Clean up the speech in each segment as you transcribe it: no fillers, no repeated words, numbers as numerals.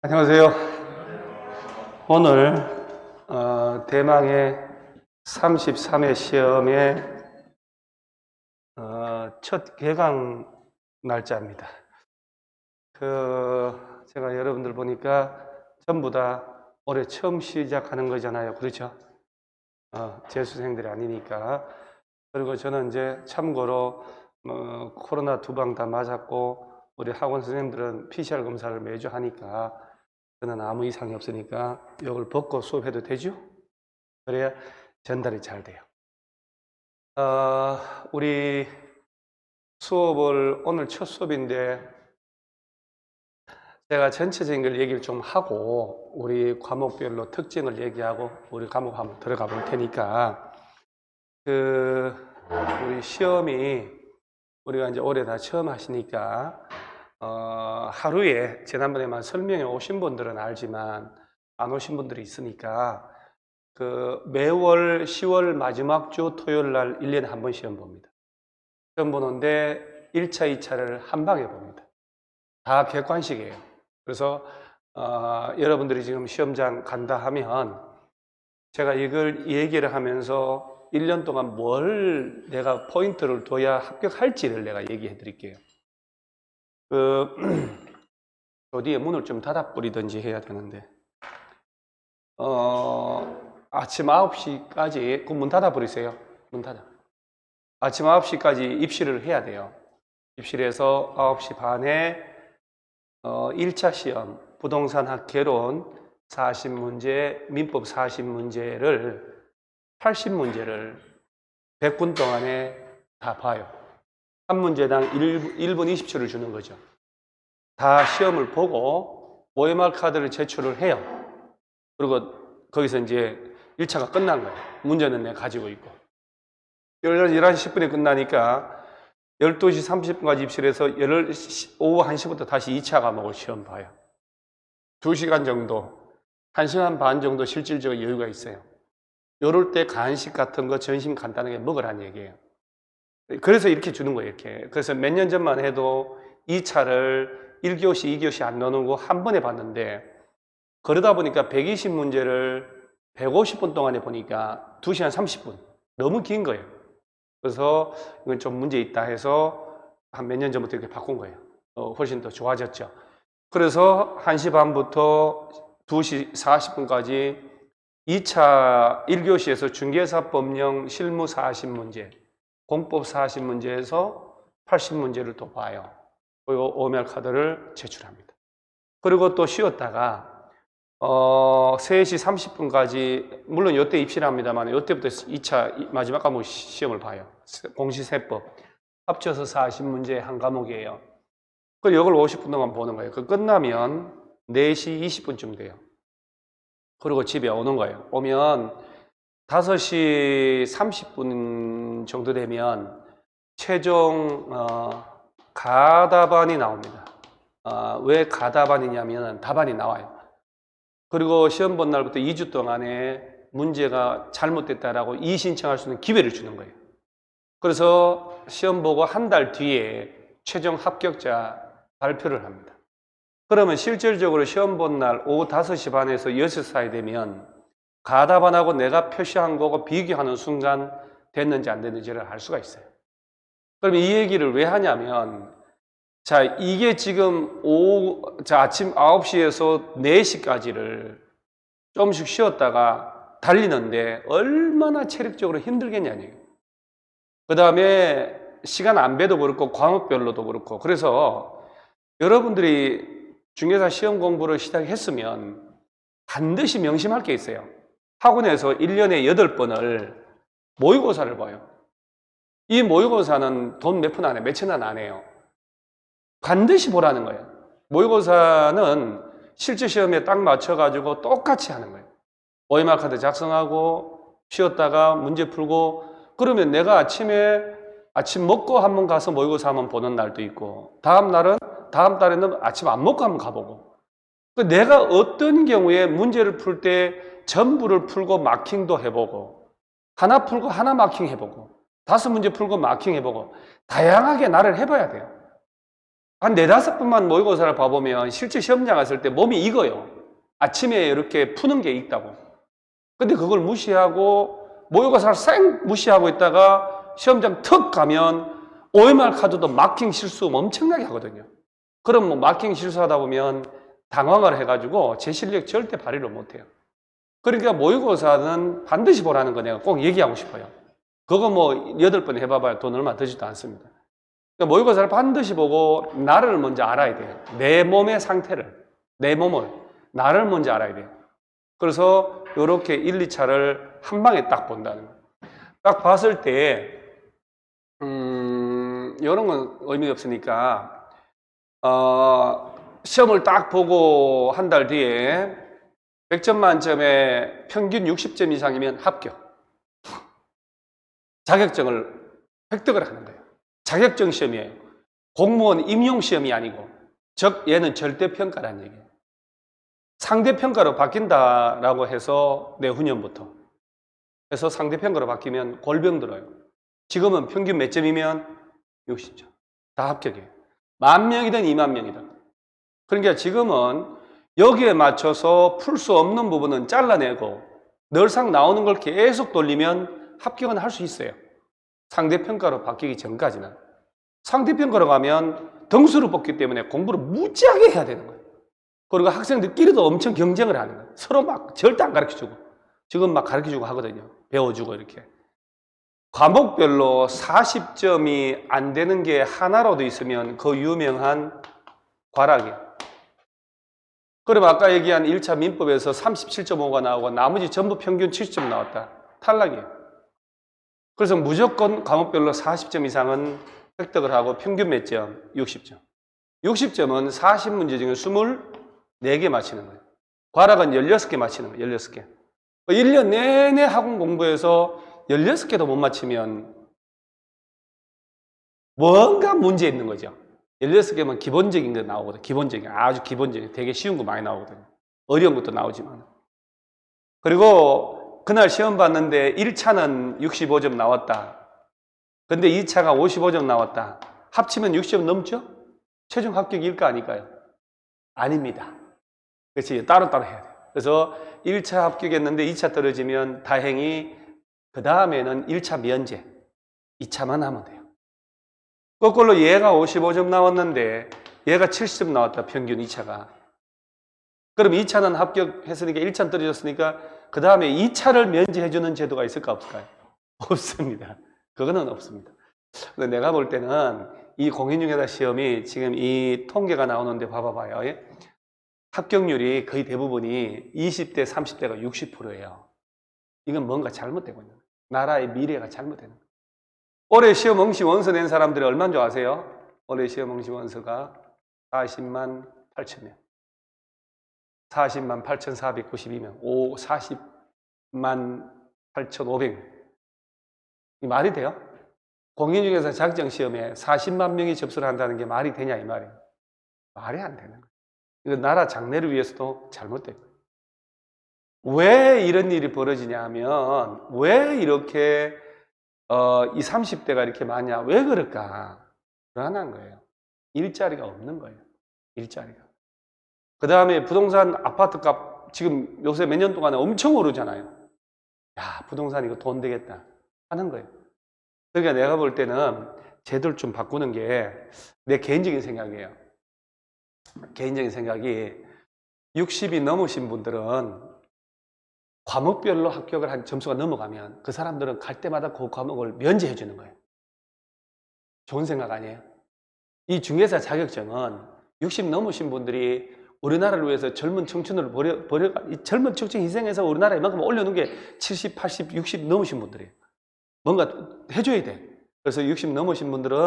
안녕하세요. 오늘 대망의 33회 시험의 첫 개강 날짜입니다. 제가 여러분들 보니까 전부 다 올해 처음 시작하는 거잖아요. 그렇죠? 재수생들이 아니니까. 그리고 저는 이제 참고로 코로나 2방 다 맞았고 우리 학원 선생님들은 PCR 검사를 매주 하니까 저는 아무 이상이 없으니까 이걸 벗고 수업해도 되죠? 그래야 전달이 잘 돼요. 우리 수업을 오늘 첫 수업인데 제가 전체적인 걸 얘기를 좀 하고 우리 과목별로 특징을 얘기하고 우리 과목 한번 들어가 볼 테니까 우리 시험이 우리가 이제 올해 다 처음 하시니까 하루에 지난번에만 설명해 오신 분들은 알지만 안 오신 분들이 있으니까 매월 10월 마지막 주 토요일 날 1년에 한 번 시험 봅니다. 시험 보는데 1차, 2차를 한 방에 봅니다. 다 객관식이에요. 그래서 여러분들이 지금 시험장 간다 하면 제가 이걸 얘기를 하면서 1년 동안 뭘 내가 포인트를 둬야 합격할지를 내가 얘기해 드릴게요. 어디에 문을 좀 닫아 버리든지 해야 되는데 아침 9시까지 그 문 닫아 버리세요. 문 닫아. 아침 9시까지 입시를 해야 돼요. 입시해서 9시 반에 1차 시험 부동산 개론 40문제, 민법 40문제를 80문제를 100분 동안에 다 봐요. 한 문제당 1분 20초를 주는 거죠. 다 시험을 보고 OMR 카드를 제출을 해요. 그리고 거기서 이제 1차가 끝난 거예요. 문제는 내가 가지고 있고. 11시 10분에 끝나니까 12시 30분까지 입실해서 오후 1시부터 다시 2차 과목을 시험 봐요. 2시간 정도, 1시간 반 정도 실질적으로 여유가 있어요. 이럴 때 간식 같은 거 점심 간단하게 먹으라는 얘기예요. 그래서 이렇게 주는 거예요, 이렇게. 그래서 몇 년 전만 해도 2차를 1교시, 2교시 안 나누고 한 번에 봤는데 그러다 보니까 120문제를 150분 동안에 보니까 2시간 30분. 너무 긴 거예요. 그래서 이건 좀 문제 있다 해서 한 몇 년 전부터 이렇게 바꾼 거예요. 훨씬 더 좋아졌죠. 그래서 1시 반부터 2시 40분까지 2차 1교시에서 중개사법령 실무 40문제, 공법 40문제에서 80문제를 또 봐요. 그리고 OMR 카드를 제출합니다. 그리고 또 쉬었다가 3시 30분까지 물론 이때 입시를 합니다만 이때부터 2차 마지막 과목 시험을 봐요. 공시세법 합쳐서 40문제 한 과목이에요. 그리고 이걸 50분 동안 보는 거예요. 그 끝나면 4시 20분쯤 돼요. 그리고 집에 오는 거예요. 오면 5시 30분 정도 되면 최종 가답안이 나옵니다. 왜 가답안이냐면 답안이 나와요. 그리고 시험 본 날부터 2주 동안에 문제가 잘못됐다라고 이의신청할 수 있는 기회를 주는 거예요. 그래서 시험 보고 한 달 뒤에 최종 합격자 발표를 합니다. 그러면 실질적으로 시험 본 날 오후 5시 반에서 6시 사이 되면 가답안하고 내가 표시한 거고 비교하는 순간 됐는지 안 됐는지를 알 수가 있어요. 그럼 이 얘기를 왜 하냐면 자, 이게 지금 아침 9시에서 4시까지를 조금씩 쉬었다가 달리는데 얼마나 체력적으로 힘들겠냐니. 그 다음에 시간 안배도 그렇고 과목별로도 그렇고 그래서 여러분들이 중개사 시험 공부를 시작했으면 반드시 명심할 게 있어요. 학원에서 1년에 8번을 모의고사를 봐요. 이 모의고사는 돈 몇 푼 안 해요. 몇천 원 안 해요. 반드시 보라는 거예요. 모의고사는 실제 시험에 딱 맞춰가지고 똑같이 하는 거예요. OMR 카드 작성하고 쉬었다가 문제 풀고 그러면 내가 아침 먹고 한번 가서 모의고사 한번 보는 날도 있고 다음 달에는 아침 안 먹고 한번 가보고 내가 어떤 경우에 문제를 풀 때 전부를 풀고 마킹도 해보고 하나 풀고 하나 마킹 해보고 5문제 풀고 마킹 해보고 다양하게 나를 해봐야 돼요. 한 네다섯 번만 모의고사를 봐보면 실제 시험장 갔을 때 몸이 익어요. 아침에 이렇게 푸는 게 있다고. 근데 그걸 무시하고 모의고사를 쌩 무시하고 있다가 시험장 턱 가면 OMR 카드도 마킹 실수 엄청나게 하거든요. 그럼 뭐 마킹 실수하다 보면 당황을 해가지고 제 실력 절대 발휘를 못해요. 그러니까 모의고사는 반드시 보라는 거 내가 꼭 얘기하고 싶어요. 그거 뭐 8번 해봐봐야 돈 얼마 들지도 않습니다. 그러니까 모의고사를 반드시 보고 나를 먼저 알아야 돼요. 내 몸의 상태를, 내 몸을, 나를 먼저 알아야 돼요. 그래서 이렇게 1, 2차를 한 방에 딱 본다는 거예요. 딱 봤을 때 이런 건 의미가 없으니까 시험을 딱 보고 한 달 뒤에 100점 만점에 평균 60점 이상이면 합격. 자격증을 획득을 하는 거예요. 자격증 시험이에요. 공무원 임용 시험이 아니고, 즉 얘는 절대평가라는 얘기예요. 상대평가로 바뀐다라고 해서 내후년부터 해서 상대평가로 바뀌면 골병 들어요. 지금은 평균 몇 점이면 60점. 다 합격이에요. 10,000명이든 20,000명이든. 그러니까 지금은 여기에 맞춰서 풀 수 없는 부분은 잘라내고 늘상 나오는 걸 계속 돌리면 합격은 할 수 있어요. 상대평가로 바뀌기 전까지는. 상대평가로 가면 등수를 뽑기 때문에 공부를 무지하게 해야 되는 거예요. 그리고 학생들끼리도 엄청 경쟁을 하는 거예요. 서로 막 절대 안 가르쳐주고. 지금 막 가르쳐주고 하거든요. 배워주고 이렇게. 과목별로 40점이 안 되는 게 하나라도 있으면 그 유명한 과락이에요. 그럼 아까 얘기한 1차 민법에서 37.5가 나오고 나머지 전부 평균 70점 나왔다. 탈락이에요. 그래서 무조건 과목별로 40점 이상은 획득을 하고 평균 몇 점? 60점. 60점은 40문제 중에 24개 맞히는 거예요. 과락은 16개 맞히는 거예요. 16개. 1년 내내 학원 공부해서 16개도 못 맞히면 뭔가 문제 있는 거죠. 16개면 기본적인 거 나오거든요. 기본적인, 아주 기본적인, 되게 쉬운 거 많이 나오거든요. 어려운 것도 나오지만. 그리고 그날 시험 봤는데 1차는 65점 나왔다. 근데 2차가 55점 나왔다. 합치면 60점 넘죠? 최종 합격일까 아닐까요? 아닙니다. 그렇지, 따로따로 해야 돼요. 그래서 1차 합격했는데 2차 떨어지면 다행히 그 다음에는 1차 면제, 2차만 하면 돼요. 거꾸로 얘가 55점 나왔는데 얘가 70점 나왔다, 평균 2차가. 그럼 2차는 합격했으니까 1차는 떨어졌으니까 그 다음에 2차를 면제해주는 제도가 있을까 없을까요? 없습니다. 그거는 없습니다. 근데 내가 볼 때는 이 공인중개사 시험이 지금 이 통계가 나오는데 봐봐봐요. 합격률이 거의 대부분이 20대, 30대가 60%예요. 이건 뭔가 잘못되고 있는 거예요. 나라의 미래가 잘못되는 거예요. 올해 시험 응시 원서 낸 사람들이 얼마인 줄 아세요? 올해 시험 응시 원서가 40만 8천 명. 40만 8,492명. 40만 8,500명. 이 말이 돼요? 공인중개사 자격증 시험에 40만 명이 접수를 한다는 게 말이 되냐 이 말이에요. 말이 안 되는 거예요. 이거 나라 장래를 위해서도 잘못된 거예요. 왜 이런 일이 벌어지냐 하면 왜 이렇게 이 30대가 이렇게 많냐? 왜 그럴까? 불안한 거예요. 일자리가 없는 거예요. 일자리가. 그 다음에 부동산 아파트 값 지금 요새 몇 년 동안에 엄청 오르잖아요. 야, 부동산 이거 돈 되겠다 하는 거예요. 그러니까 내가 볼 때는 제도를 좀 바꾸는 게 내 개인적인 생각이에요. 개인적인 생각이 60이 넘으신 분들은 과목별로 합격을 한 점수가 넘어가면 그 사람들은 갈 때마다 그 과목을 면제해 주는 거예요. 좋은 생각 아니에요? 이 중개사 자격증은 60 넘으신 분들이 우리나라를 위해서 젊은 청춘을 이 젊은 청춘 희생해서 우리나라에 이만큼 올려놓은 게 70, 80, 60 넘으신 분들이에요. 뭔가 해줘야 돼. 그래서 60 넘으신 분들은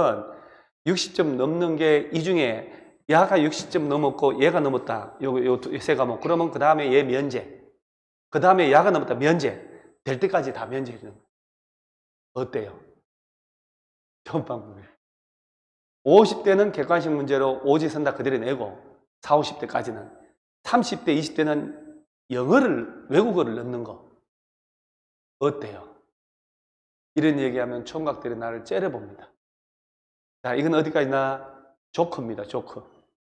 60점 넘는 게 이 중에 야가 60점 넘었고 얘가 넘었다. 요 세 과목. 그러면 그 다음에 얘 면제. 그 다음에 야가 넘었다. 면제. 될 때까지 다 면제해 주는 거예요. 어때요? 좋은 방법이에요. 50대는 객관식 문제로 오지선다 그대로 내고 40, 50대까지는 30대, 20대는 영어를, 외국어를 넣는 거 어때요? 이런 얘기하면 총각들이 나를 째려봅니다. 자, 이건 어디까지나 조크입니다. 조크.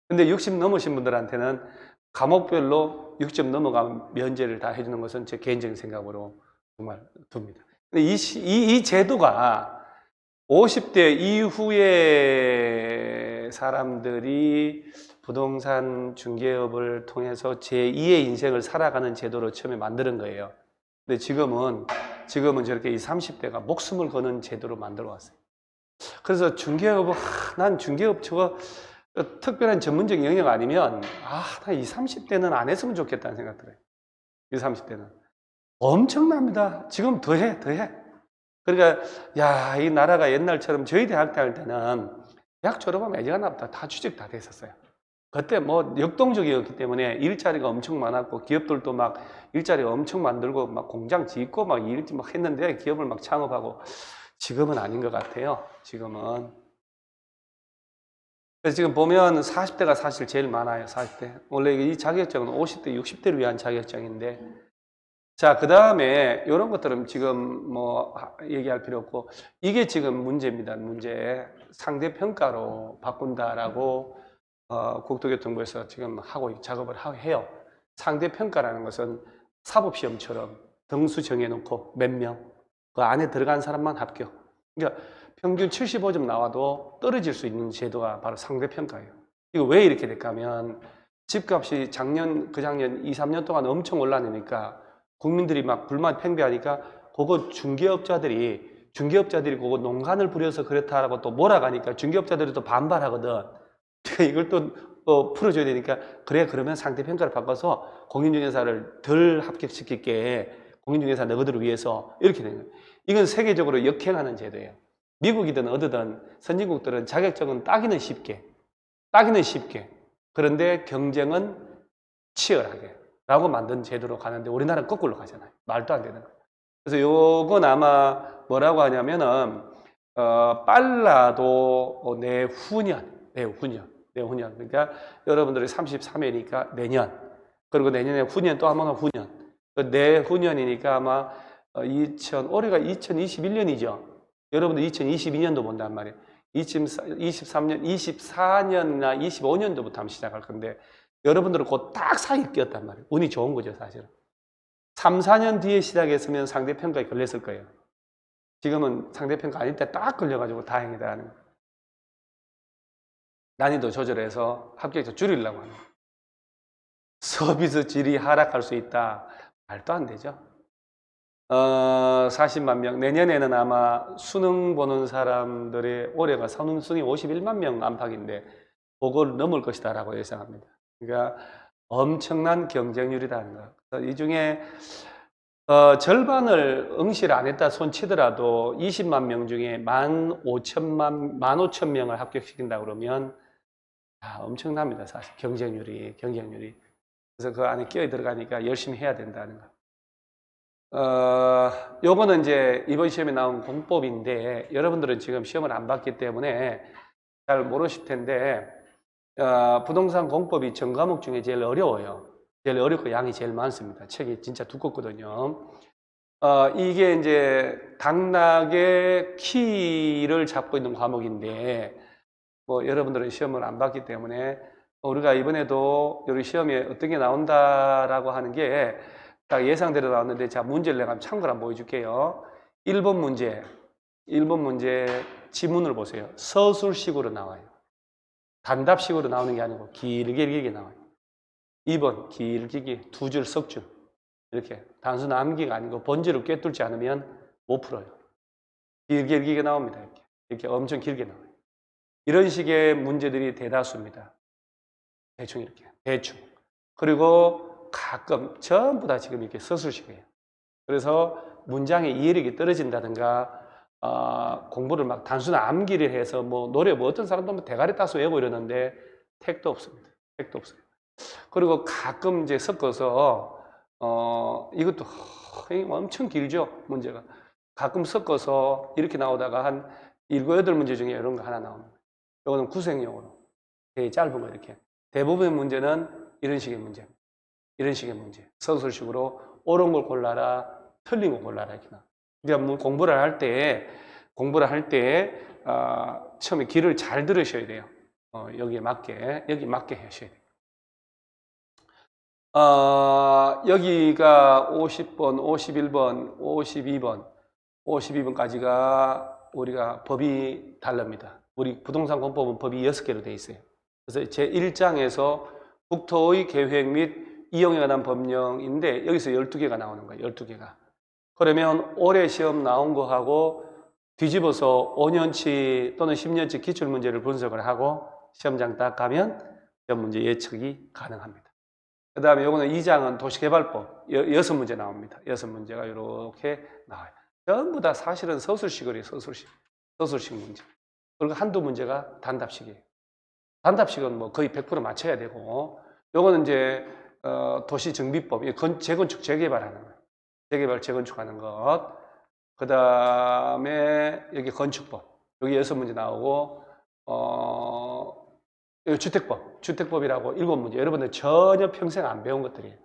근데 60 넘으신 분들한테는 과목별로 6점 넘어가면 면제를 다 해주는 것은 제 개인적인 생각으로 정말 둡니다. 근데 이 제도가 50대 이후에 사람들이 부동산 중개업을 통해서 제2의 인생을 살아가는 제도로 처음에 만드는 거예요. 근데 지금은 저렇게 이 30대가 목숨을 거는 제도로 만들어 왔어요. 그래서 중개업은, 난 중개업 저거 특별한 전문적인 영역 아니면, 나 이 30대는 안 했으면 좋겠다는 생각 들어요. 이 30대는. 엄청납니다. 지금 더 해. 그러니까, 야, 이 나라가 옛날처럼 저희 대학 다닐 때는 대학 졸업하면 애지가 없다. 다 취직 다 됐었어요. 그때 뭐 역동적이었기 때문에 일자리가 엄청 많았고 기업들도 막 일자리 엄청 만들고 막 공장 짓고 막 일 막 했는데 기업을 막 창업하고 지금은 아닌 것 같아요. 지금은. 그래서 지금 보면 40대가 사실 제일 많아요. 40대. 원래 이 자격증은 50대, 60대를 위한 자격증인데 자, 그 다음에 이런 것들은 지금 뭐 얘기할 필요 없고 이게 지금 문제입니다. 문제. 상대평가로 바꾼다라고 국토교통부에서 지금 작업을 해요. 상대평가라는 것은 사법시험처럼 등수 정해놓고 몇 명, 그 안에 들어간 사람만 합격. 그러니까 평균 75점 나와도 떨어질 수 있는 제도가 바로 상대평가예요. 이거 왜 이렇게 될까 하면 집값이 그작년 2, 3년 동안 엄청 올라내니까 국민들이 막 불만 팽배하니까 그거 중개업자들이 그거 농간을 부려서 그렇다라고 또 몰아가니까 중개업자들이 또 반발하거든. 이걸 또 풀어줘야 되니까 그러면 상대평가를 바꿔서 공인중개사를 덜 합격시킬게 공인중개사 너희들을 위해서 이렇게 되는 거예요. 이건 세계적으로 역행하는 제도예요. 미국이든 어디든 선진국들은 자격증은 따기는 쉽게 그런데 경쟁은 치열하게 라고 만든 제도로 가는데 우리나라는 거꾸로 가잖아요. 말도 안 되는 거예요. 그래서 요건 아마 뭐라고 하냐면은 빨라도 내후년. 그러니까 여러분들이 33회니까 내년. 그리고 내년에 후년 또 한번 후년. 내후년이니까 아마 올해가 2021년이죠. 여러분들 2022년도 본단 말이에요. 2023년, 24년이나 25년도부터 한번 시작할 건데 여러분들은 곧 딱 사이에 끼었단 말이에요. 운이 좋은 거죠, 사실은. 3, 4년 뒤에 시작했으면 상대평가에 걸렸을 거예요. 지금은 상대평가 아닐 때 딱 걸려가지고 다행이다 하는 거예요. 난이도 조절해서 합격자 줄이려고 하는 거예요. 서비스 질이 하락할 수 있다. 말도 안 되죠. 40만 명. 내년에는 아마 수능 보는 사람들의 올해가 수능이 51만 명 안팎인데 그걸 넘을 것이다 라고 예상합니다. 그러니까 엄청난 경쟁률이라는 거. 이 중에 절반을 응시를 안 했다 손치더라도 20만 명 중에 15,000명을 합격시킨다 그러면 엄청납니다. 사실 경쟁률이. 그래서 그 안에 끼어 들어가니까 열심히 해야 된다는 거. 요거는 이제 이번 시험에 나온 공법인데 여러분들은 지금 시험을 안 봤기 때문에 잘 모르실 텐데 부동산 공법이 전 과목 중에 제일 어려워요. 제일 어렵고 양이 제일 많습니다. 책이 진짜 두껍거든요. 이게 이제 당락의 키를 잡고 있는 과목인데 뭐 여러분들은 시험을 안 봤기 때문에 우리가 이번에도 우리 시험에 어떤 게 나온다라고 하는 게 딱 예상대로 나왔는데 자 문제를 내가 참고를 한번 보여줄게요. 1번 문제 지문을 보세요. 서술식으로 나와요. 단답식으로 나오는 게 아니고 길게 나와요. 2번 길게 두 줄 석 줄 이렇게 단순 암기가 아니고 본질을 꿰뚫지 않으면 못 풀어요. 길게 나옵니다. 이렇게 엄청 길게 나와요. 이런 식의 문제들이 대다수입니다. 대충. 그리고 가끔 전부 다 지금 이렇게 서술식이에요. 그래서 문장의 이해력이 떨어진다든가 공부를 막 단순 암기를 해서 뭐 노래 뭐 어떤 사람도 뭐 대가리 따서 외우고 이러는데 택도 없습니다. 택도 없어요. 그리고 가끔 이제 섞어서 이것도 엄청 길죠, 문제가. 가끔 섞어서 이렇게 나오다가 한 7, 8문제 중에 이런 거 하나 나옵니다. 이거는 구색용으로 되게 짧은 거 이렇게. 대부분의 문제는 이런 식의 문제. 서술식으로 옳은 걸 골라라, 틀린 걸 골라라 이렇게 나와요. 그러니까 뭐 공부를 할 때 처음에 귀를 잘 들으셔야 돼요. 여기 맞게 하셔야 돼요. 여기가 50번, 51번, 52번, 52번까지가 우리가 법이 다릅니다. 우리 부동산 공법은 법이 6개로 되어 있어요. 그래서 제1장에서 국토의 계획 및 이용에 관한 법령인데 여기서 12개가 나오는 거예요. 12개가. 그러면 올해 시험 나온 거하고 뒤집어서 5년치 또는 10년치 기출문제를 분석을 하고 시험장 딱 가면 시험 문제 예측이 가능합니다. 그 다음에 요거는 2장은 도시개발법 6문제 나옵니다. 6문제가 이렇게 나와요. 전부 다 사실은 서술식이에요. 서술식 문제. 그리고 한두 문제가 단답식이에요. 단답식은 뭐 거의 100% 맞춰야 되고 요거는 이제 도시정비법, 재건축, 재개발하는 거예요. 재개발, 재건축하는 것. 그 다음에 여기 건축법. 여기 6문제 나오고 여기 주택법이라고 7문제. 여러분들 전혀 평생 안 배운 것들이에요.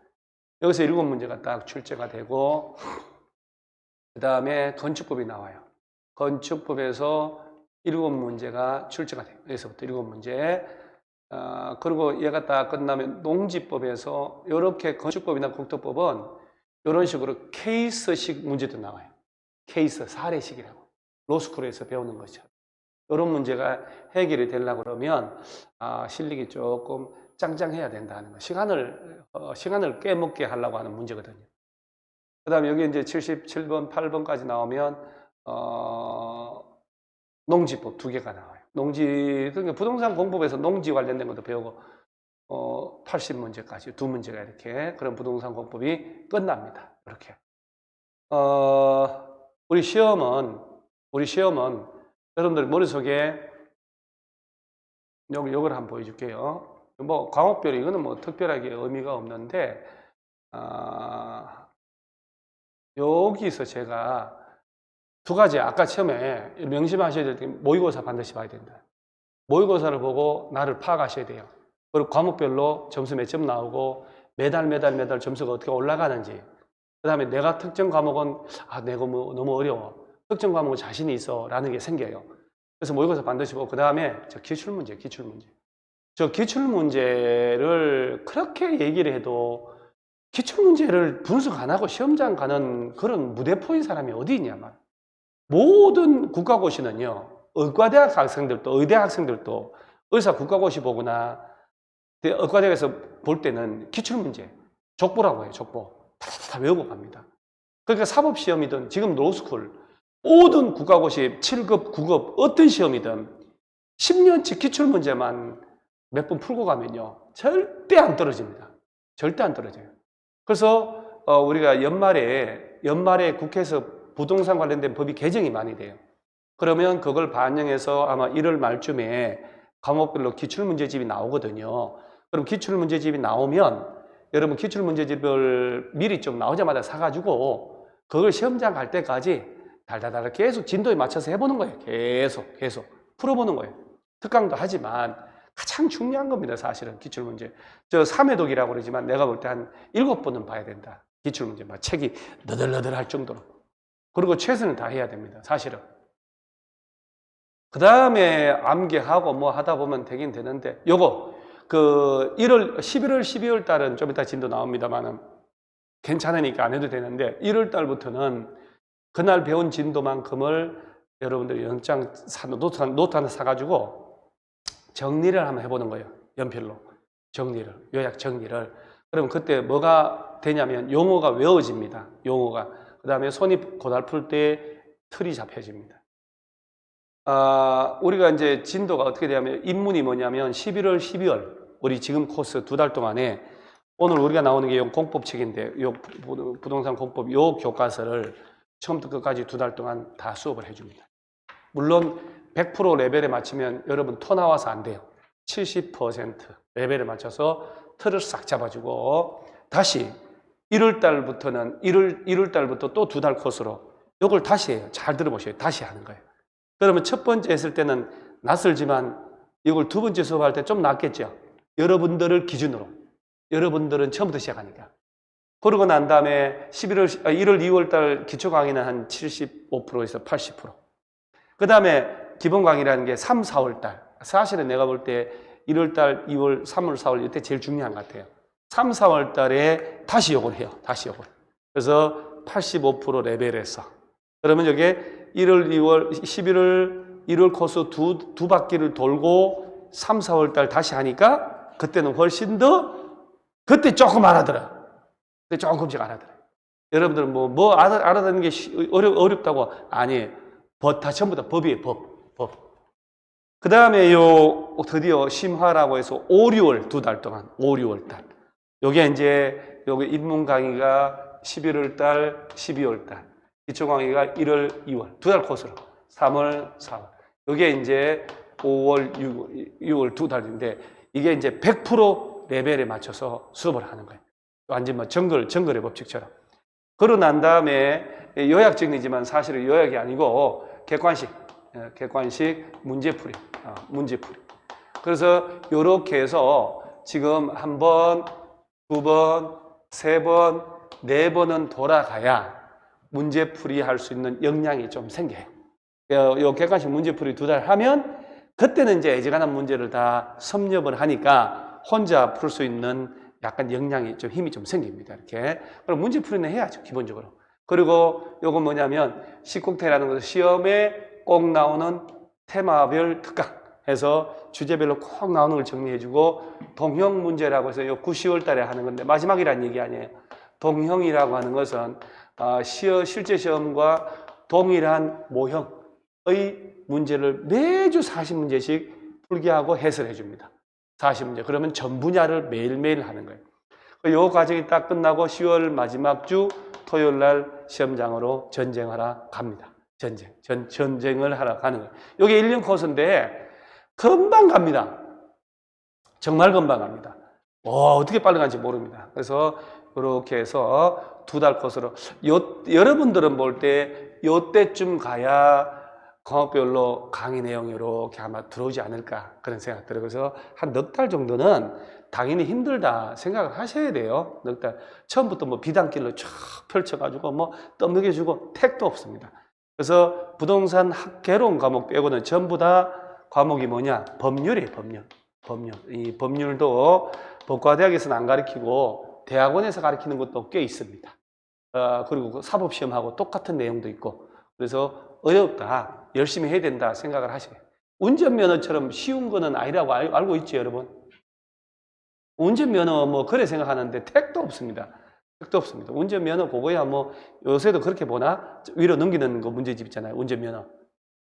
여기서 7문제가 딱 출제가 되고 그 다음에 건축법이 나와요. 건축법에서 7문제가 출제가 돼요. 여기서부터 7문제. 그리고 얘가 딱 끝나면 농지법에서 이렇게 건축법이나 국토법은 이런 식으로 케이스식 문제도 나와요. 케이스, 사례식이라고. 로스쿨에서 배우는 거죠. 이런 문제가 해결이 되려고 그러면 실력이 조금 짱짱해야 된다는 거. 시간을 깨먹게 하려고 하는 문제거든요. 그 다음에 여기 이제 77번, 8번까지 나오면 농지법 2개가 나와요. 그러니까 부동산 공법에서 농지 관련된 것도 배우고 80문제까지 2문제가 이렇게 그런 부동산 공법이 끝납니다. 이렇게. 우리 시험은 여러분들 머릿속에 요걸 한번 보여줄게요. 뭐 과목별로 이거는 뭐 특별하게 의미가 없는데 여기서 제가 2가지 아까 처음에 명심하셔야 될 게 모의고사 반드시 봐야 된다. 모의고사를 보고 나를 파악하셔야 돼요. 그리고 과목별로 점수 몇 점 나오고 매달 점수가 어떻게 올라가는지. 그 다음에 내가 특정 과목은 내가 너무 어려워. 특정 과목은 자신이 있어 라는 게 생겨요. 그래서 모의고사 반드시 보고 그 다음에 저 기출문제. 저 기출문제를 그렇게 얘기를 해도 기출문제를 분석 안 하고 시험장 가는 그런 무대포인 사람이 어디 있냐 말. 모든 국가고시는요. 의과대학 학생들도 의대 학생들도 의사 국가고시 보거나 의과대학에서 볼 때는 기출문제 족보라고 해요. 족보 다 외우고 갑니다. 그러니까 사법시험이든 지금 로스쿨 모든 국가고시 7급 9급 어떤 시험이든 10년치 기출문제만 몇 번 풀고 가면요 절대 안 떨어집니다. 절대 안 떨어져요. 그래서 우리가 연말에 국회에서 부동산 관련된 법이 개정이 많이 돼요. 그러면 그걸 반영해서 아마 1월 말쯤에 과목별로 기출문제집이 나오거든요. 그럼 기출문제집이 나오면 여러분 기출문제집을 미리 좀 나오자마자 사가지고 그걸 시험장 갈 때까지 달달달 계속 진도에 맞춰서 해보는 거예요. 계속 풀어보는 거예요. 특강도 하지만 가장 중요한 겁니다. 사실은 기출문제. 저 3회독이라고 그러지만 내가 볼 때 한 7번은 봐야 된다. 기출문제 막 책이 너덜너덜할 정도로. 그리고 최선을 다해야 됩니다. 사실은. 그 다음에 암기하고 뭐 하다 보면 되긴 되는데 요거 11월 12월 달은 좀 이따 진도 나옵니다만은 괜찮으니까 안 해도 되는데 1월 달부터는 그날 배운 진도만큼을 여러분들이 연장 노트 하나 사가지고 정리를 한번 해보는 거예요. 연필로 요약 정리를. 그러면 그때 뭐가 되냐면 용어가 외워집니다. 용어가. 그 다음에 손이 고달플 때 틀이 잡혀집니다. 우리가 이제 진도가 어떻게 되냐면 입문이 뭐냐면 11월, 12월 우리 지금 코스 2달 동안에 오늘 우리가 나오는 게 공법책인데 요 부동산 공법 요 교과서를 처음부터 끝까지 2달 동안 다 수업을 해줍니다. 물론 100% 레벨에 맞추면 여러분 토 나와서 안 돼요. 70% 레벨에 맞춰서 틀을 싹 잡아주고 다시 1월 달부터 또 2달 코스로 이걸 다시 해요. 잘 들어보셔요. 다시 하는 거예요. 그러면 첫 번째 했을 때는 낯설지만 이걸 2번째 수업할 때 좀 낫겠죠. 여러분들을 기준으로. 여러분들은 처음부터 시작하니까. 그러고 난 다음에 1월, 2월 달 기초 강의는 한 75%에서 80%. 그 다음에 기본 강의라는 게 3, 4월 달. 사실은 내가 볼 때 1월달, 2월, 3월, 4월 이때 제일 중요한 것 같아요. 3, 4월 달에 다시 요걸 해요. 다시 요걸. 그래서 85% 레벨에서. 그러면 이게 1월, 2월, 11월, 1월 코스 두 바퀴를 돌고 3, 4월 달 다시 하니까 그때는 훨씬 더 그때 조금 알아들어요. 그때 조금씩 알아들어요. 여러분들은 뭐 알아듣는 게 어렵다고 아니에요. 다 전부 다 법이에요. 법. 그 다음에 드디어 심화라고 해서 5, 6월 2달 동안 5, 6월 달. 요게 이제 요게 입문 강의가 11월 달, 12월 달. 기초 강의가 1월, 2월 2달 코스로 3월, 4월. 요게 이제 5월, 6월 2달인데 이게 이제 100% 레벨에 맞춰서 수업을 하는 거예요. 완전 뭐 정글의 법칙처럼. 그러고 난 다음에 요약정리지만 사실은 요약이 아니고 객관식 문제풀이. 그래서 요렇게 해서 지금 한 번, 두 번, 세 번, 네 번은 돌아가야 문제풀이 할 수 있는 역량이 좀 생겨요. 요 객관식 문제풀이 2달 하면 그때는 이제 애지간한 문제를 다 섭렵을 하니까 혼자 풀 수 있는 약간 역량이 좀 힘이 좀 생깁니다. 이렇게. 그럼 문제풀이는 해야죠, 기본적으로. 그리고 요건 뭐냐면 식국테라는 것은 시험에 꼭 나오는 테마별 특강 해서 주제별로 꼭 나오는 걸 정리해주고 동형 문제라고 해서 요 9, 10월 달에 하는 건데 마지막이라는 얘기 아니에요. 동형이라고 하는 것은 실제 시험과 동일한 모형의 문제를 매주 40문제씩 풀게 하고 해설해 줍니다. 40문제. 그러면 전 분야를 매일매일 하는 거예요. 이 과정이 딱 끝나고 10월 마지막 주 토요일 날 시험장으로 전쟁하러 갑니다. 전쟁을 하러 가는 거예요. 이게 1년 코스인데 금방 갑니다. 정말 금방 갑니다. 어떻게 빨리 간지 모릅니다. 그래서 이렇게 해서 2달 코스로 여러분들은 볼 때 요때쯤 가야 과목별로 강의 내용이 이렇게 아마 들어오지 않을까 그런 생각 들어요. 그래서 한 넉 달 정도는 당연히 힘들다 생각을 하셔야 돼요. 넉 달. 처음부터 뭐 비단길로 쫙 펼쳐가지고 뭐 떠먹여주고 택도 없습니다. 그래서 부동산 학개론 과목 빼고는 전부 다 과목이 뭐냐? 법률이에요, 법률. 이 법률도 법과대학에서는 안 가르치고 대학원에서 가르치는 것도 꽤 있습니다. 그리고 사법시험하고 똑같은 내용도 있고 그래서 어렵다, 열심히 해야 된다 생각을 하셔요. 운전면허처럼 쉬운 거는 아니라고 알고 있죠, 여러분? 운전면허 뭐 그래 생각하는데 택도 없습니다. 택도 없습니다. 운전면허 그거야 뭐 요새도 그렇게 보나? 위로 넘기는 거 문제집 있잖아요, 운전면허.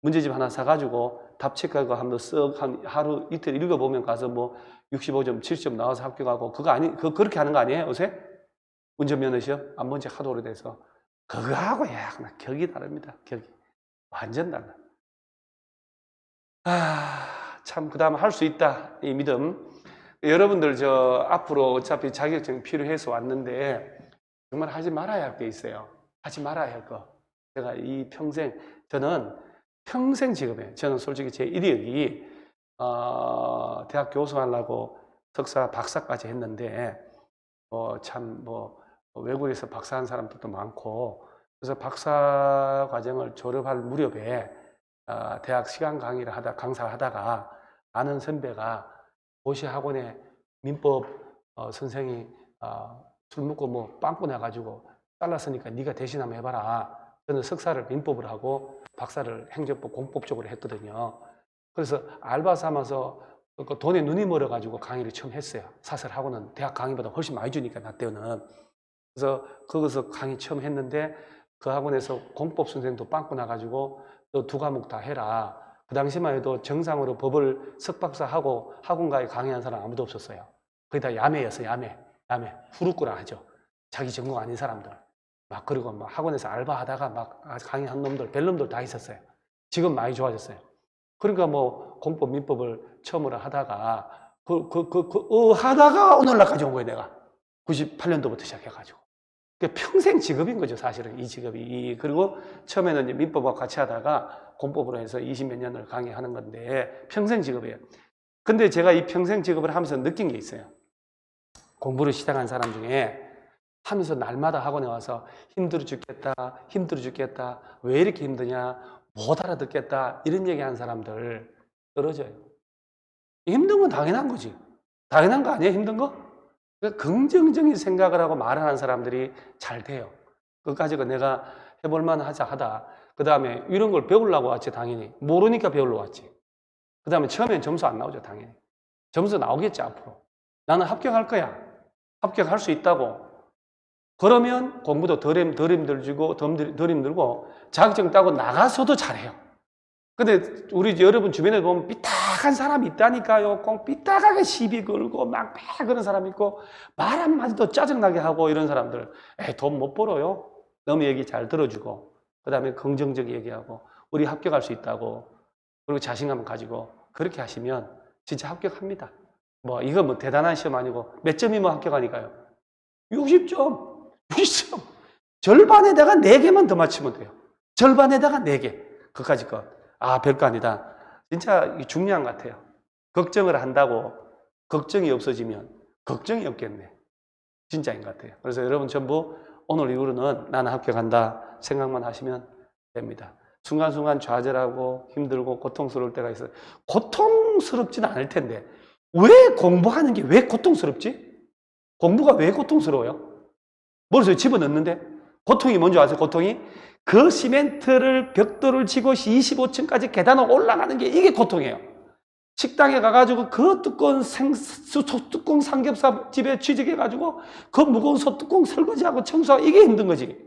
문제집 하나 사가지고 답 체크하고 한번 쓱 하루 이틀 읽어보면 가서 뭐 65점, 70점 나와서 합격하고 그렇게 하는 거 아니에요, 요새? 운전면허 시험? 안 본 지 하도 오래돼서. 그거하고 약간 격이 다릅니다. 격이. 완전 달라. 참, 그 다음 할 수 있다. 이 믿음. 여러분들 앞으로 어차피 자격증 필요해서 왔는데 정말 하지 말아야 할 게 있어요. 하지 말아야 할 거. 제가 저는 평생 직업이에요. 저는 솔직히 제 이력이 대학 교수 하려고 석사, 박사까지 했는데 외국에서 박사한 사람들도 많고 그래서 박사 과정을 졸업할 무렵에 대학 시간 강사하다가 아는 선배가 고시 학원에 민법 선생이 술 먹고 뭐 빵꾸 나가지고 잘랐으니까 네가 대신 한번 해봐라. 저는 석사를 민법을 하고 박사를 행정법 공법 쪽으로 했거든요. 그래서 알바 삼아서 돈에 눈이 멀어가지고 강의를 처음 했어요. 사설학원은 대학 강의보다 훨씬 많이 주니까 나 때는. 그래서 거기서 강의 처음 했는데 그 학원에서 공법 선생도 빵꾸 나가지고 너 2과목 다 해라. 그 당시만 해도 정상으로 법을 석박사하고 학원가에 강의한 사람 아무도 없었어요. 거의 다 야매였어요. 야매. 후루꾸라 하죠. 자기 전공 아닌 사람들. 그리고 학원에서 알바하다가 강의한 놈들, 벨놈들 다 있었어요. 지금 많이 좋아졌어요. 그러니까 공법, 민법을 처음으로 하다가 하다가 오늘날까지 온 거예요, 내가. 98년도부터 시작해가지고. 평생 직업인 거죠, 사실은 이 직업이. 그리고 처음에는 이제 민법과 같이 하다가 공법으로 해서 20몇 년을 강의하는 건데 평생 직업이에요. 근데 제가 이 평생 직업을 하면서 느낀 게 있어요. 공부를 시작한 사람 중에 하면서 날마다 학원에 와서 힘들어 죽겠다, 왜 이렇게 힘드냐, 못 알아듣겠다 이런 얘기하는 사람들 떨어져요. 힘든 건 당연한 거지. 당연한 거 아니에요, 힘든 거? 그러니까 긍정적인 생각을 하고 말하는 사람들이 잘 돼요. 그까지가 내가 해볼만 하다. 그 다음에 이런 걸 배우려고 왔지, 당연히. 모르니까 배우러 왔지. 그 다음에 처음엔 점수 안 나오죠, 당연히. 점수 나오겠지, 앞으로. 나는 합격할 거야. 합격할 수 있다고. 그러면 공부도 덜 힘들고, 덜 힘들고, 자격증 따고 나가서도 잘해요. 근데 우리 여러분 주변에 보면 삐딱한 사람이 있다니까요. 꼭 삐딱하게 시비 걸고 막 그런 사람 있고 말 한마디도 짜증나게 하고 이런 사람들 돈 못 벌어요. 너무 얘기 잘 들어주고 그 다음에 긍정적 얘기하고 우리 합격할 수 있다고 그리고 자신감 가지고 그렇게 하시면 진짜 합격합니다. 뭐 이거 뭐 대단한 시험 아니고 몇 점이면 합격하니까요. 60점, 60점. 절반에다가 4개만 더 맞추면 돼요. 절반에다가 4개. 그까짓 것. 아, 별거 아니다. 진짜 중요한 것 같아요. 걱정을 한다고 걱정이 없어지면 걱정이 없겠네. 진짜인 것 같아요. 그래서 여러분 전부 오늘 이후로는 나는 합격한다 생각만 하시면 됩니다. 순간순간 좌절하고 힘들고 고통스러울 때가 있어요. 고통스럽지는 않을 텐데 왜 공부하는 게 왜 고통스럽지? 공부가 왜 고통스러워요? 머릿속에 집어넣는데 고통이 뭔지 아세요? 고통이? 그 시멘트를 벽돌을 치고 25층까지 계단을 올라가는 게 이게 고통이에요. 식당에 가가지고 그 두꺼운 소뚜껑 삼겹살 집에 취직해가지고 그 무거운 소뚜껑 설거지하고 청소하고 이게 힘든 거지.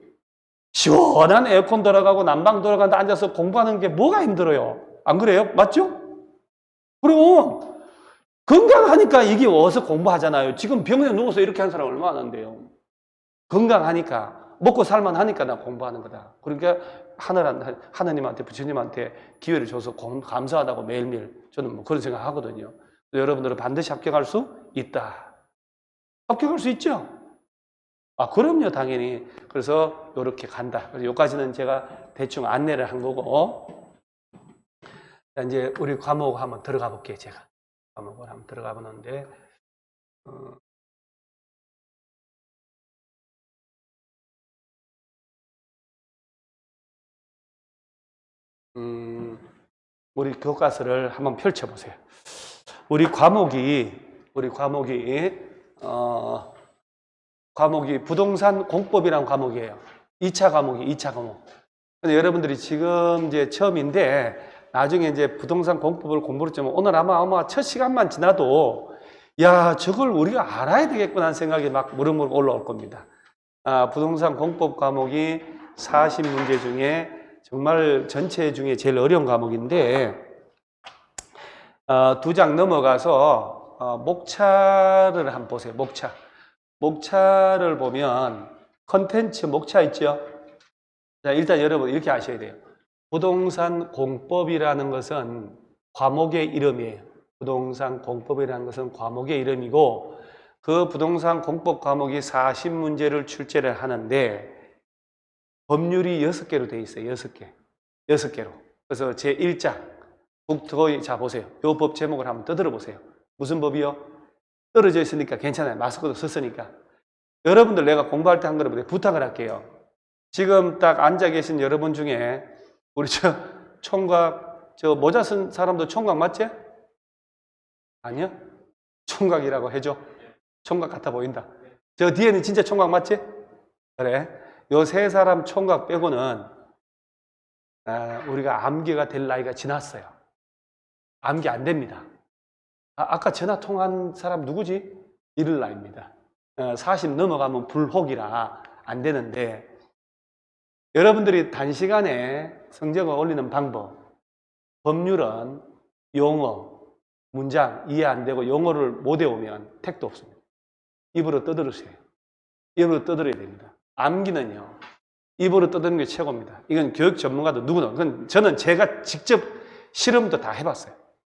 시원한 에어컨 돌아가고 난방 돌아가는데 앉아서 공부하는 게 뭐가 힘들어요? 안 그래요? 맞죠? 그럼 건강하니까 이게 어서 공부하잖아요. 지금 병원에 누워서 이렇게 한 사람 얼마나 많은데요. 건강하니까 먹고 살만하니까 나 공부하는 거다. 그러니까 하나님한테 부처님한테 기회를 줘서 감사하다고 매일매일 저는 뭐 그런 생각 하거든요. 여러분들은 반드시 합격할 수 있다. 합격할 수 있죠? 아, 그럼요, 당연히. 그래서 이렇게 간다. 그래서 여기까지는 제가 대충 안내를 한 거고, 자, 이제 우리 과목 한번 들어가 볼게요, 제가. 과목을 한번 들어가 보는데, 우리 교과서를 한번 펼쳐보세요. 우리 과목이 부동산 공법이라는 과목이에요. 2차 과목이 2차 과목. 근데 여러분들이 지금 이제 처음인데 나중에 이제 부동산 공법을 공부를 좀 오늘 아마 첫 시간만 지나도 야, 저걸 우리가 알아야 되겠구나 하는 생각이 막 무르무르 올라올 겁니다. 아, 부동산 공법 과목이 40문제 중에 정말 전체 중에 제일 어려운 과목인데 2장 넘어가서 목차를 한번 보세요. 목차를 보면 컨텐츠 목차 있죠? 자, 일단 여러분 이렇게 아셔야 돼요. 부동산 공법이라는 것은 과목의 이름이에요. 부동산 공법이라는 것은 과목의 이름이고 그 부동산 공법 과목이 40문제를 출제를 하는데 법률이 6개로 되어 있어요. 6개. 6개로. 그래서 제1장 북토의 자 보세요. 이 법 제목을 한번 떠들어 보세요. 무슨 법이요? 떨어져 있으니까 괜찮아요. 마스크도 썼으니까. 여러분들 내가 공부할 때 한 거를 부탁을 할게요. 지금 딱 앉아 계신 여러분 중에 우리 총각 모자 쓴 사람도 총각 맞지? 아니요? 총각이라고 해줘. 총각 같아 보인다. 저 뒤에는 진짜 총각 맞지? 그래. 요 세 사람 총각 빼고는 우리가 암기가 될 나이가 지났어요. 암기 안 됩니다. 아까 전화 통한 사람 누구지? 이럴 나이입니다. 40 넘어가면 불혹이라 안 되는데 여러분들이 단시간에 성적을 올리는 방법 법률은 용어, 문장 이해 안 되고 용어를 못 외우면 택도 없습니다. 입으로 떠들으세요. 입으로 떠들어야 됩니다. 암기는요. 입으로 떠드는 게 최고입니다. 이건 교육 전문가도 누구나 그건 저는 제가 직접 실험도 다 해봤어요.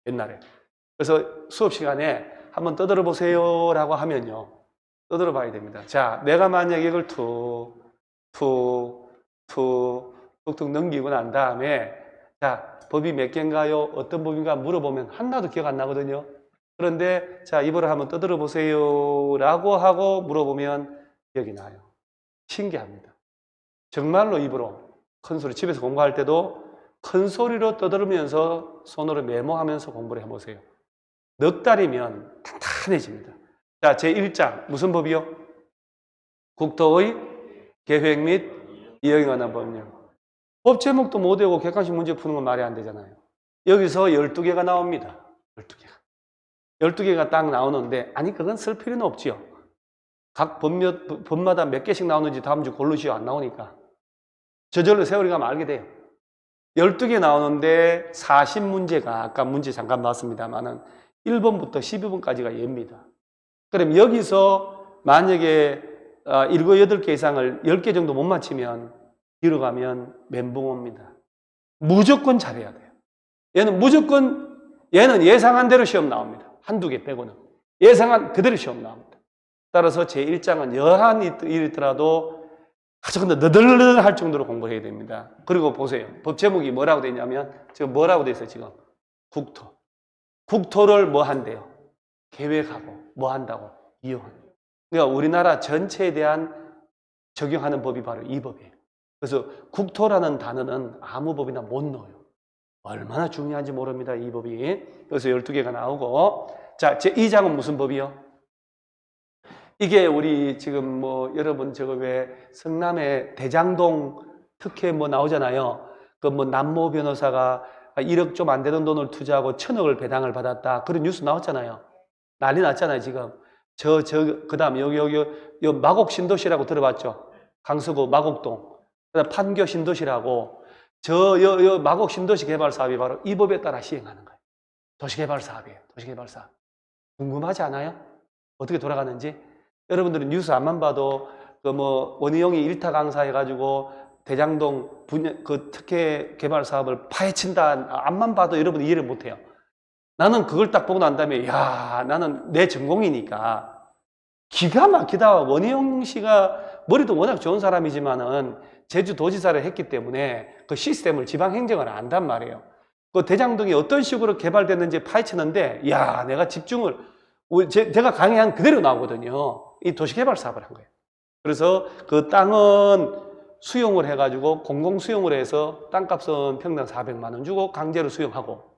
옛날에. 그래서 수업 시간에 한번 떠들어 보세요 라고 하면요. 떠들어 봐야 됩니다. 자, 내가 만약 이걸 툭툭 넘기고 난 다음에 자, 법이 몇 개인가요? 어떤 법인가 물어보면 하나도 기억 안 나거든요. 그런데 자, 입으로 한번 떠들어 보세요 라고 하고 물어보면 기억이 나요. 신기합니다. 정말로 입으로 큰 소리 집에서 공부할 때도 큰 소리로 떠들으면서 손으로 메모하면서 공부를 해보세요. 넉 달이면 탄탄해집니다. 자, 제1장 무슨 법이요? 국토의 계획 및 이행에 관한 법령. 법 제목도 못 외우고 객관식 문제 푸는 건 말이 안 되잖아요. 여기서 12개가 나옵니다. 12개가. 12개가 딱 나오는데, 아니, 그건 쓸 필요는 없지요. 각 법마다 몇 개씩 나오는지 다음 주 고르시오. 안 나오니까. 저절로 세월이 가면 알게 돼요. 12개 나오는데 40문제가 아까 문제 잠깐 봤습니다만은 1번부터 12번까지가 예입니다. 그럼 여기서 만약에 7, 8개 이상을 10개 정도 못 맞히면 뒤로 가면 멘붕 옵니다. 무조건 잘해야 돼요. 얘는 예상한 대로 시험 나옵니다. 한두 개 빼고는. 예상한 그대로 시험 나옵니다. 따라서 제1장은 여한 일이더라도 아주 근데 너덜너덜 할 정도로 공부를 해야 됩니다. 그리고 보세요. 법 제목이 뭐라고 되어 있냐면, 지금 뭐라고 되어 있어요, 지금? 국토. 국토를 뭐 한대요? 계획하고, 뭐 한다고? 이용한대요. 그러니까 우리나라 전체에 대한 적용하는 법이 바로 이 법이에요. 그래서 국토라는 단어는 아무 법이나 못 넣어요. 얼마나 중요한지 모릅니다, 이 법이. 그래서 12개가 나오고. 자, 제2장은 무슨 법이요? 이게 우리 지금 뭐 여러분 저거 왜 성남의 대장동 특혜 뭐 나오잖아요. 그 뭐 남모 변호사가 1억 좀 안 되는 돈을 투자하고 1,000억을 배당을 받았다. 그런 뉴스 나왔잖아요. 난리 났잖아요, 지금. 그다음 여기 마곡 신도시라고 들어봤죠? 강서구 마곡동. 그다음 판교 신도시라고. 마곡 신도시 개발 사업이 바로 이 법에 따라 시행하는 거예요. 도시개발 사업이에요. 도시개발 사업. 궁금하지 않아요? 어떻게 돌아가는지? 여러분들은 뉴스 안만 봐도 그 뭐 원희용이 일타 강사해가지고 대장동 그 특혜 개발 사업을 파헤친다. 안만 봐도 여러분 이해를 못해요. 나는 그걸 딱 보고 난 다음에 야, 나는 내 전공이니까 기가 막히다. 원희용 씨가 머리도 워낙 좋은 사람이지만은 제주도지사를 했기 때문에 그 시스템을 지방행정을 안단 말이에요. 그 대장동이 어떤 식으로 개발됐는지 파헤치는데 야, 내가 집중을 제가 강의한 그대로 나오거든요. 이 도시개발 사업을 한 거예요. 그래서 그 땅은 수용을 해가지고 공공수용을 해서 땅값은 평당 400만 원 주고 강제로 수용하고,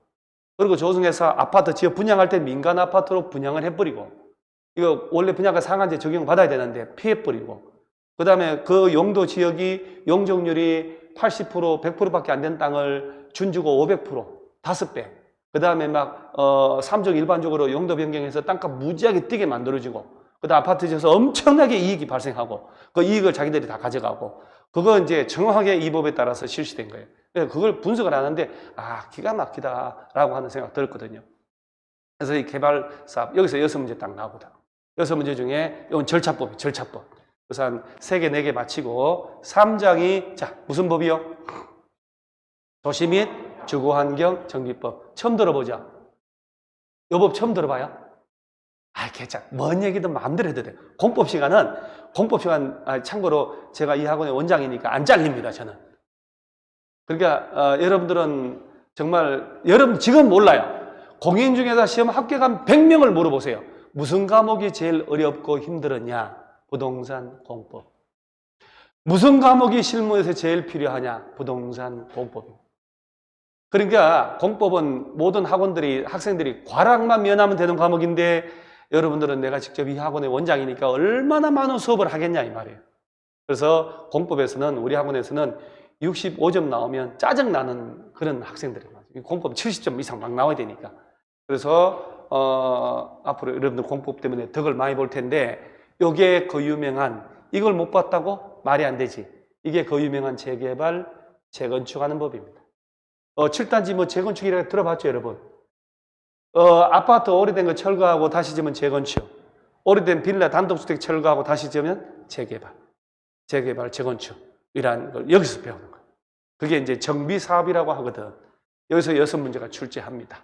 그리고 조성해서 아파트 지역 분양할 때 민간 아파트로 분양을 해버리고, 이거 원래 분양가 상한제 적용받아야 되는데 피해버리고, 그 다음에 그 용도 지역이 용적률이 80%, 100%밖에 안 된 땅을 준주고 500%, 5배. 그 다음에 막 3종 일반적으로 용도 변경해서 땅값 무지하게 뛰게 만들어지고, 그 다음 아파트 지어서 엄청나게 이익이 발생하고, 그 이익을 자기들이 다 가져가고, 그거 이제 정확하게 이 법에 따라서 실시된 거예요. 그래서 그걸 분석을 하는데 아, 기가 막히다라고 하는 생각 들었거든요. 그래서 이 개발 사업, 여기서 6문제 딱 나오거든. 6문제 중에 이건 절차법이에요. 절차법. 그래서 한 3개, 4개 마치고 3장이 자, 무슨 법이요? 도시 및 주거환경 정비법. 처음 들어보죠? 이 법 처음 들어봐요? 아, 괜찮아. 뭔 얘기든 마음대로 해도 돼요. 공법 시간, 참고로 제가 이 학원의 원장이니까 안 잘립니다, 저는. 그러니까, 여러분들은 정말, 여러분 지금 몰라요. 공인 중에서 시험 합격한 100명을 물어보세요. 무슨 과목이 제일 어렵고 힘들었냐? 부동산 공법. 무슨 과목이 실무에서 제일 필요하냐? 부동산 공법입니다. 그러니까 공법은 모든 학생들이 과락만 면하면 되는 과목인데, 여러분들은 내가 직접 이 학원의 원장이니까 얼마나 많은 수업을 하겠냐 이 말이에요. 그래서 공법에서는, 우리 학원에서는 65점 나오면 짜증나는 그런 학생들이 많아요. 공법 70점 이상 막 나와야 되니까. 그래서 앞으로 여러분들 공법 때문에 덕을 많이 볼 텐데, 이게 그 유명한, 이걸 못 봤다고? 말이 안 되지. 이게 그 유명한 재개발, 재건축하는 법입니다. 7단지 뭐 재건축이라고 들어봤죠, 여러분? 아파트 오래된 거 철거하고 다시 지으면 재건축. 오래된 빌라 단독주택 철거하고 다시 지으면 재개발. 재개발, 재건축이라는 걸 여기서 배우는 거예요. 그게 이제 정비사업이라고 하거든. 여기서 6문제가 출제합니다.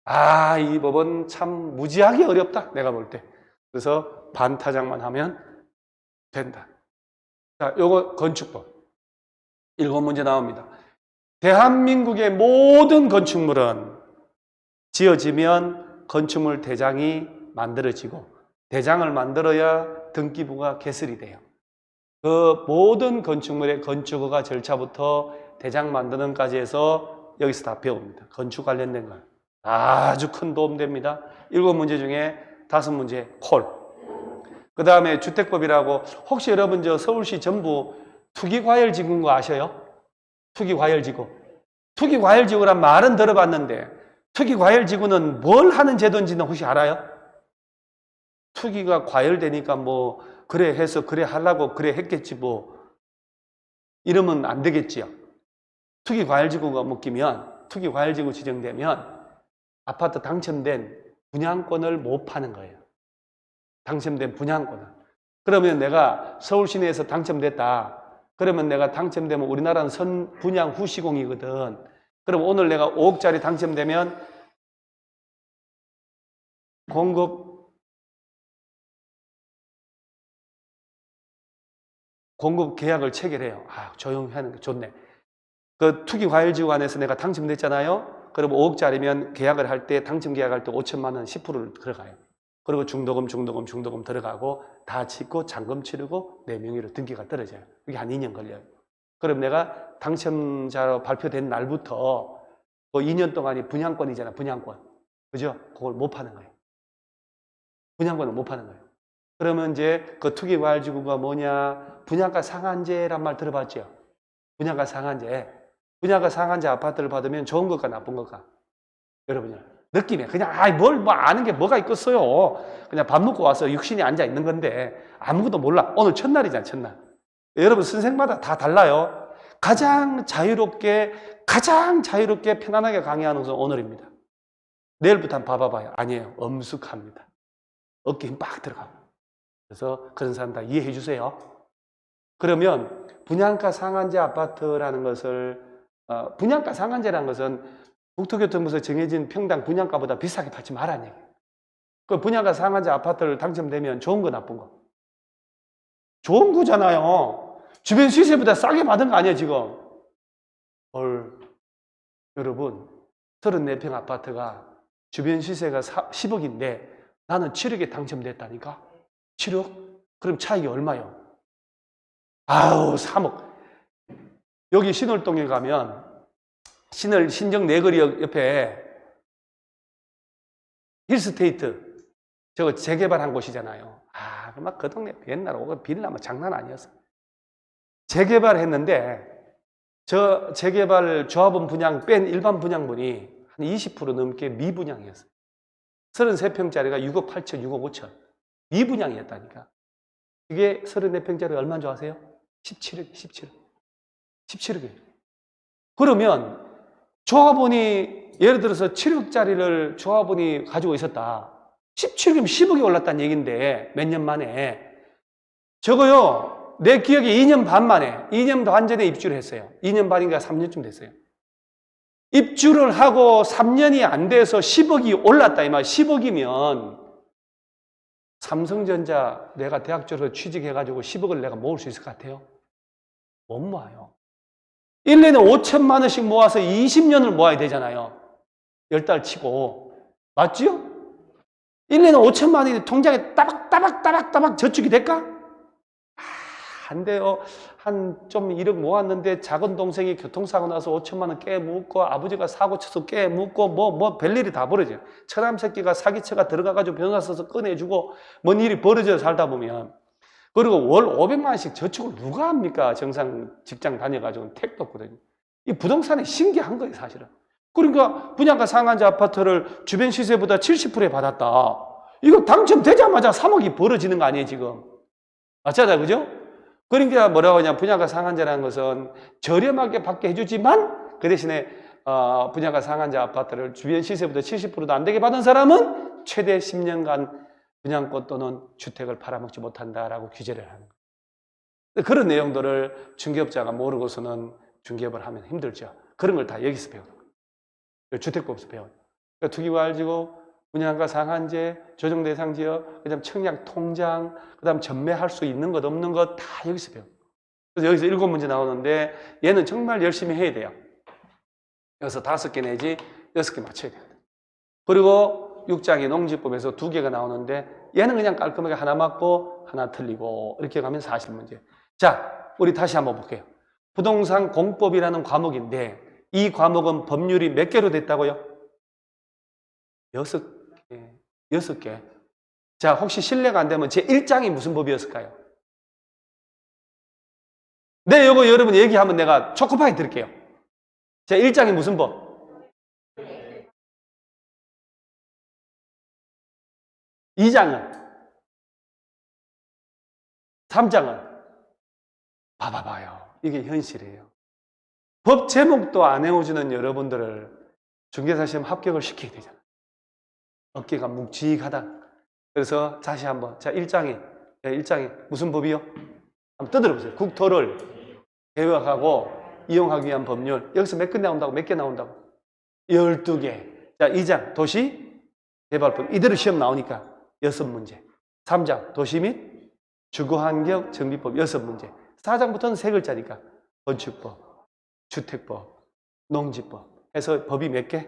아, 이 법은 참 무지하게 어렵다, 내가 볼 때. 그래서 반타작만 하면 된다. 자, 요거 건축법. 7문제 나옵니다. 대한민국의 모든 건축물은 지어지면 건축물 대장이 만들어지고, 대장을 만들어야 등기부가 개설이 돼요. 그 모든 건축물의 건축허가 절차부터 대장 만드는까지 해서 여기서 다 배웁니다. 건축 관련된 걸. 아주 큰 도움 됩니다. 7문제 중에 5문제 콜. 그 다음에 주택법이라고, 혹시 여러분 저 서울시 전부 투기과열지구인 거 아셔요? 투기과열지구. 투기과열지구란 말은 들어봤는데 투기과열지구는 뭘 하는 제도인지는 혹시 알아요? 투기가 과열되니까 뭐 그래 해서 그래 하려고 그래 했겠지 뭐 이러면 안 되겠지요. 투기과열지구가 묶이면, 투기과열지구 지정되면 아파트 당첨된 분양권을 못 파는 거예요. 당첨된 분양권을. 그러면 내가 서울 시내에서 당첨됐다. 그러면 내가 당첨되면, 우리나라는 선분양 후 시공이거든. 그럼 오늘 내가 5억짜리 당첨되면 공급 계약을 체결해요. 아, 조용히 하는 게 좋네. 그 투기과열지구 안에서 내가 당첨됐잖아요. 그럼 5억짜리면 계약을 할 때, 당첨 계약할 때 5천만 원 10%를 들어가요. 그리고 중도금 들어가고 다 짓고 잔금 치르고 내 명의로 등기가 떨어져요. 그게 한 2년 걸려요. 그럼 내가 당첨자로 발표된 날부터 그 2년 동안이 분양권이잖아, 분양권. 그죠? 그걸 못 파는 거예요. 분양권을 못 파는 거예요. 그러면 이제 그 투기과열지구가 뭐냐? 분양가 상한제란 말 들어봤죠? 분양가 상한제. 분양가 상한제 아파트를 받으면 좋은 것과 나쁜 것과, 여러분요, 느낌에 그냥 뭐 아는 게 뭐가 있겠어요. 그냥 밥 먹고 와서 육신이 앉아 있는 건데 아무것도 몰라. 오늘 첫날이잖아, 첫날. 여러분 선생마다 다 달라요. 가장 자유롭게 편안하게 강의하는 것은 오늘입니다. 내일부터 한번 봐봐요. 아니에요, 엄숙합니다. 어깨 힘 빡 들어가고. 그래서 그런 사람 다 이해해 주세요. 그러면 분양가 상한제 아파트라는 것을, 분양가 상한제라는 것은 국토교통부에서 정해진 평당 분양가보다 비싸게 팔지 말라는 얘기예요. 그 분양가 상한제 아파트를 당첨되면 좋은 거 나쁜 거? 좋은 거잖아요. 주변 시세보다 싸게 받은 거 아니에요 지금? 여러분 34평 아파트가 주변 시세가 10억인데 나는 7억에 당첨됐다니까? 7억? 그럼 차익이 얼마요? 3억. 여기 신월동에 가면 신정 내거리역 옆에 힐스테이트 저거 재개발한 곳이잖아요. 막 그 동네 옛날 빌라 장난 아니었어. 재개발했는데 저 재개발 조합원 분양 뺀 일반 분양분이 한 20% 넘게 미분양이었어요. 33평짜리가 6억 8천, 6억 5천 미분양이었다니까. 이게 34평짜리가 얼마인 줄 아세요? 17억, 17억이에요. 그러면 조합원이 예를 들어서 7억짜리를 조합원이 가지고 있었다. 17억이면 10억이 올랐다는 얘기인데 몇 년 만에. 저거요, 내 기억에 2년 반 만에, 2년 반 전에 입주를 했어요. 2년 반인가 3년쯤 됐어요. 입주를 하고 3년이 안 돼서 10억이 올랐다 이 말. 10억이면 삼성전자 내가 대학 졸업해서 취직해가지고 10억을 내가 모을 수 있을 것 같아요? 못 모아요. 1년에 5천만 원씩 모아서 20년을 모아야 되잖아요. 10달 치고. 맞죠? 1년에 5천만 원이 통장에 따박따박 저축이 될까? 안 돼요. 좀 1억 모았는데 작은 동생이 교통사고 나서 5천만 원 깨묻고 아버지가 사고 쳐서 깨묻고 뭐 별일이 다 벌어져요. 처남 새끼가 사기쳐가 들어가가지고 변호사 써서 꺼내주고 뭔 일이 벌어져 살다 보면. 그리고 월 500만 원씩 저축을 누가 합니까? 정상 직장 다녀가지고 택도 없거든요. 이 부동산이 신기한 거예요, 사실은. 그러니까 분양가 상한제 아파트를 주변 시세보다 70%에 받았다. 이거 당첨되자마자 3억이 벌어지는 거 아니에요, 지금? 맞잖아요, 그죠? 그러니까 뭐라고 하냐, 분양가 상한제라는 것은 저렴하게 받게 해주지만 그 대신에 분양가 상한제 아파트를 주변 시세보다 70%도 안 되게 받은 사람은 최대 10년간 분양권 또는 주택을 팔아먹지 못한다라고 규제를 하는 거예요. 그런 내용들을 중개업자가 모르고서는 중개업을 하면 힘들죠. 그런 걸 다 여기서 배우는 거예요. 주택법에서 배워요. 그러니까 투기과열지구, 분양가 상한제, 조정대상지역, 그다음 청약 통장, 그다음 전매할 수 있는 것 없는 것 다 여기서 배워요. 그래서 여기서 7문제 나오는데 얘는 정말 열심히 해야 돼요. 여기서 5개 내지 6개 맞춰야 돼요. 그리고 6장의 농지법에서 2개가 나오는데 얘는 그냥 깔끔하게 하나 맞고 하나 틀리고 이렇게 가면 40문제. 자, 우리 다시 한번 볼게요. 부동산 공법이라는 과목인데 이 과목은 법률이 몇 개로 됐다고요? 여섯 개. 자, 혹시 신뢰가 안 되면 제 1장이 무슨 법이었을까요? 네, 요거 여러분 얘기하면 내가 초코파이 드릴게요. 제 1장이 무슨 법? 2장은? 3장은? 봐봐요. 이게 현실이에요. 법 제목도 안 외워주는 여러분들을 중개사 시험 합격을 시켜야 되잖아요. 어깨가 묵직하다. 그래서 다시 한번, 자, 1장에 무슨 법이요? 한번 떠들어보세요. 국토를 계획하고 이용하기 위한 법률. 여기서 몇 개 나온다고? 몇 개 나온다고? 12개. 자, 2장, 도시 개발법. 이대로 시험 나오니까 6문제. 3장, 도시 및 주거환경 정비법 6문제. 4장부터는 3글자니까 건축법, 주택법, 농지법 해서 법이 몇 개?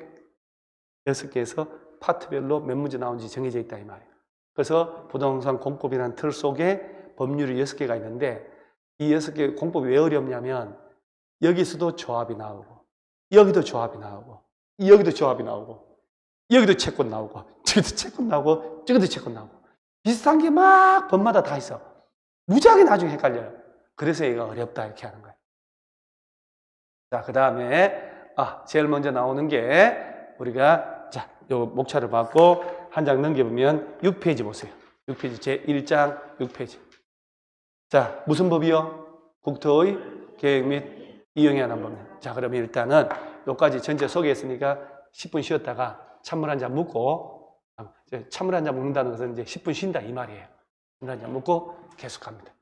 6개에서 파트별로 몇 문제 나오는지 정해져 있다 이 말이에요. 그래서 부동산 공법이라는 틀 속에 법률이 6개가 있는데 이 6개 공법이 왜 어렵냐면 여기서도 조합이 나오고 여기도 조합이 나오고 여기도 조합이 나오고 여기도 채권 나오고 저기도 채권 나오고 저기도 채권 나오고 비슷한 게 막 법마다 다 있어. 무지하게 나중에 헷갈려요. 그래서 얘가 어렵다 이렇게 하는 거예요. 자, 그 다음에 제일 먼저 나오는 게 우리가 자, 요 목차를 받고 한 장 넘겨보면 6페이지 보세요. 6페이지 제 1장 6페이지. 자, 무슨 법이요? 국토의 계획 및 이용에 관한 법률. 자, 그러면 일단은 여기까지 전체 소개했으니까 10분 쉬었다가 찬물 한 잔 묻고 찬물 한 잔 묻는다는 것은 이제 10분 쉰다 이 말이에요. 찬물 한 잔 묻고 계속합니다.